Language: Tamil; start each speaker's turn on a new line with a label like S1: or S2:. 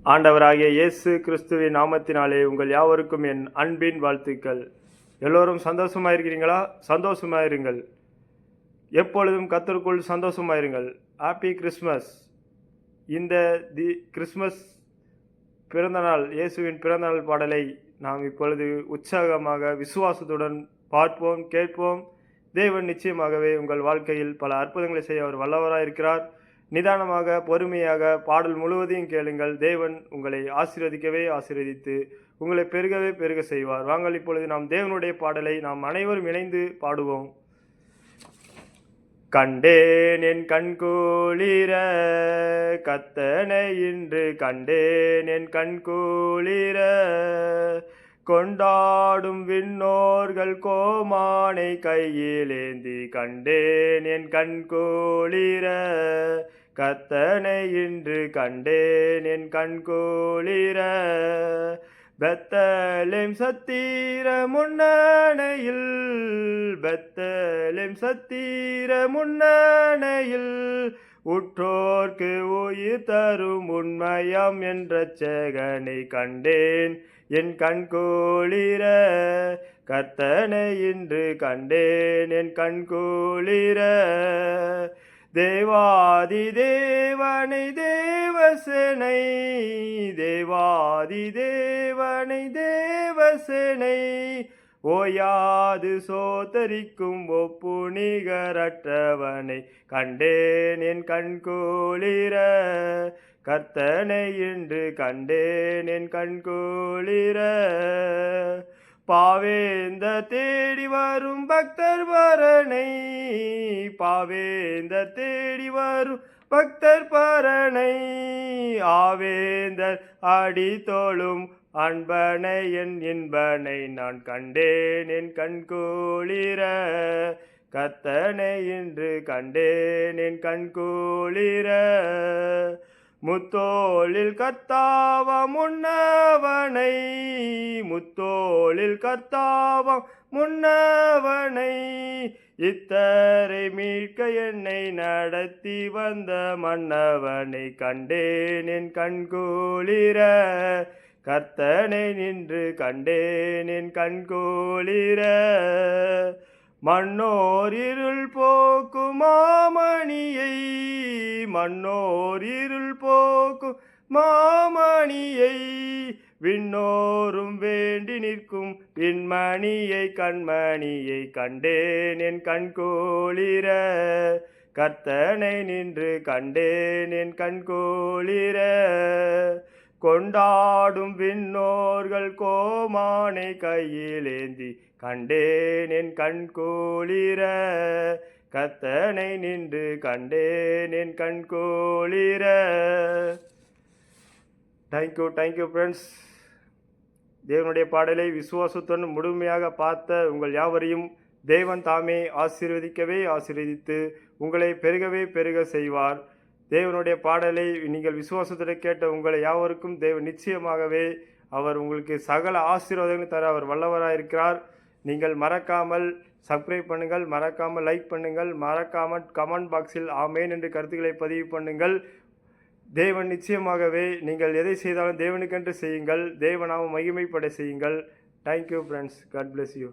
S1: ஆண்டவராகிய இயேசு கிறிஸ்துவின் நாமத்தினாலே உங்கள் யாவருக்கும் என் அன்பின் வாழ்த்துக்கள். எல்லோரும் சந்தோஷமாக இருக்கிறீங்களா? சந்தோஷமாக இருங்கள். எப்பொழுதும் கர்த்தருக்குள் சந்தோஷமாக இருங்கள். Happy Christmas. இந்த கிறிஸ்மஸ் பிறந்தநாள், இயேசுவின் பிறந்தநாள் பாடலை நாம் இப்பொழுது உற்சாகமாக விசுவாசத்துடன் பார்ப்போம், கேட்போம். தேவன் நிச்சயமாகவே உங்கள் வாழ்க்கையில் பல அற்புதங்களை செய்ய அவர் வல்லவராக இருக்கிறார். நிதானமாக, பொறுமையாக பாடல் முழுவதையும் கேளுங்கள். தேவன் உங்களை ஆசீர்வதிக்கவே ஆசீர்வதித்து உங்களை பெருகவே பெருக செய்வார். வாங்கள் இப்பொழுது நாம் தேவனுடைய பாடலை நாம் அனைவரும் இணைந்து பாடுவோம். கண்டேன் என் கண்குளிர கர்த்தனை இன்று கண்டேன் என் கண்குளிர, கொண்டாடும் விண்ணோர்கள் கோமானை கையிலேந்தி கண்டேன் என் கண்குளிர, கர்த்தனை இன்று கண்டேன் என் கண்குளிர. பெத்தலேம் சத்திர முன்னணையில், பெத்தலேம் சத்திர முன்னணையில், உற்றோர்க்கு உயிர் தரும் உண்மையாம் என்ற சேகனை கண்டேன் என் கண்குளிர, கர்த்தனை இன்று கண்டேன் என் கண்குளிர. தேவாதி தேவனை தேவசேனை, தேவாதி தேவனை தேவசேனை, ஓயாது சோதரிக்கும் ஒப்புணிகரற்றவனை கண்டேன் என் கண்குளிர, கர்த்தனை இன்று கண்டேன் என் கண்குளிர. பாவேந்த தேடி வரும் பக்தர் பரனை, பாவேந்த தேடி வரும் பக்தர் பரனை, ஆவேந்தர் அடி தோளும் அன்பனை என் இன்பனை நான் கண்டேன் என் கண்குளிர, கர்த்தனை இன்று கண்டேன் என் கண்குளிர. முத்தோளில் கர்த்தாவம் முன்னவனை, முத்தோளில் கர்த்தாவம் முன்னவனை, இத்தரை மீட்க என்னை நடத்தி வந்த மன்னவனை கண்டேன் என் கண்குளிர, கர்த்தனை நின்று கண்டேன் என் கண்குளிர. மன்னோர் இருள் போக்கும் மாமணியை, மன்னோர் இருள் போக்கும் மாமணியை, விண்ணோரும் வேண்டி நிற்கும் விண்மணியை கண்மணியை கண்டேன் என் கண்குளிர, கர்த்தனை நின்று கண்டேன் என் கண்குளிர. கொண்டாடும் விண்ணோர்கள் கோமானை கையிலேந்தி கண்டேன் என் கண்குளிர, கர்த்தனை நின்று கண்டேன் என் கண்குளிர. Thank you friends. தேவனுடைய பாடலை விசுவாசத்துடன் முழுமையாக பார்த்த உங்கள் யாவரையும் தேவன் தாமே ஆசீர்வதிக்கவே ஆசீர்வதித்து உங்களை பெருகவே பெருக செய்வார். தேவனுடைய பாடலை நீங்கள் விசுவாசத்துடன் கேட்ட உங்களை யாவருக்கும் தேவன் நிச்சயமாகவே அவர் உங்களுக்கு சகல ஆசீர்வாதங்கள் தர அவர் வல்லவராக இருக்கிறார். நீங்கள் மறக்காமல் சப்ஸ்கிரைப் பண்ணுங்கள், மறக்காமல் லைக் பண்ணுங்கள், மறக்காமல் கமெண்ட் பாக்ஸில் ஆமேன் என்று கருத்துக்களை பதிவு பண்ணுங்கள். தேவன் நிச்சயமாகவே நீங்கள் எதை செய்தாலும் தேவனுக்கென்று செய்யுங்கள், தேவனாம மகிமைப்பட செய்யுங்கள். Thank you friends. God bless you.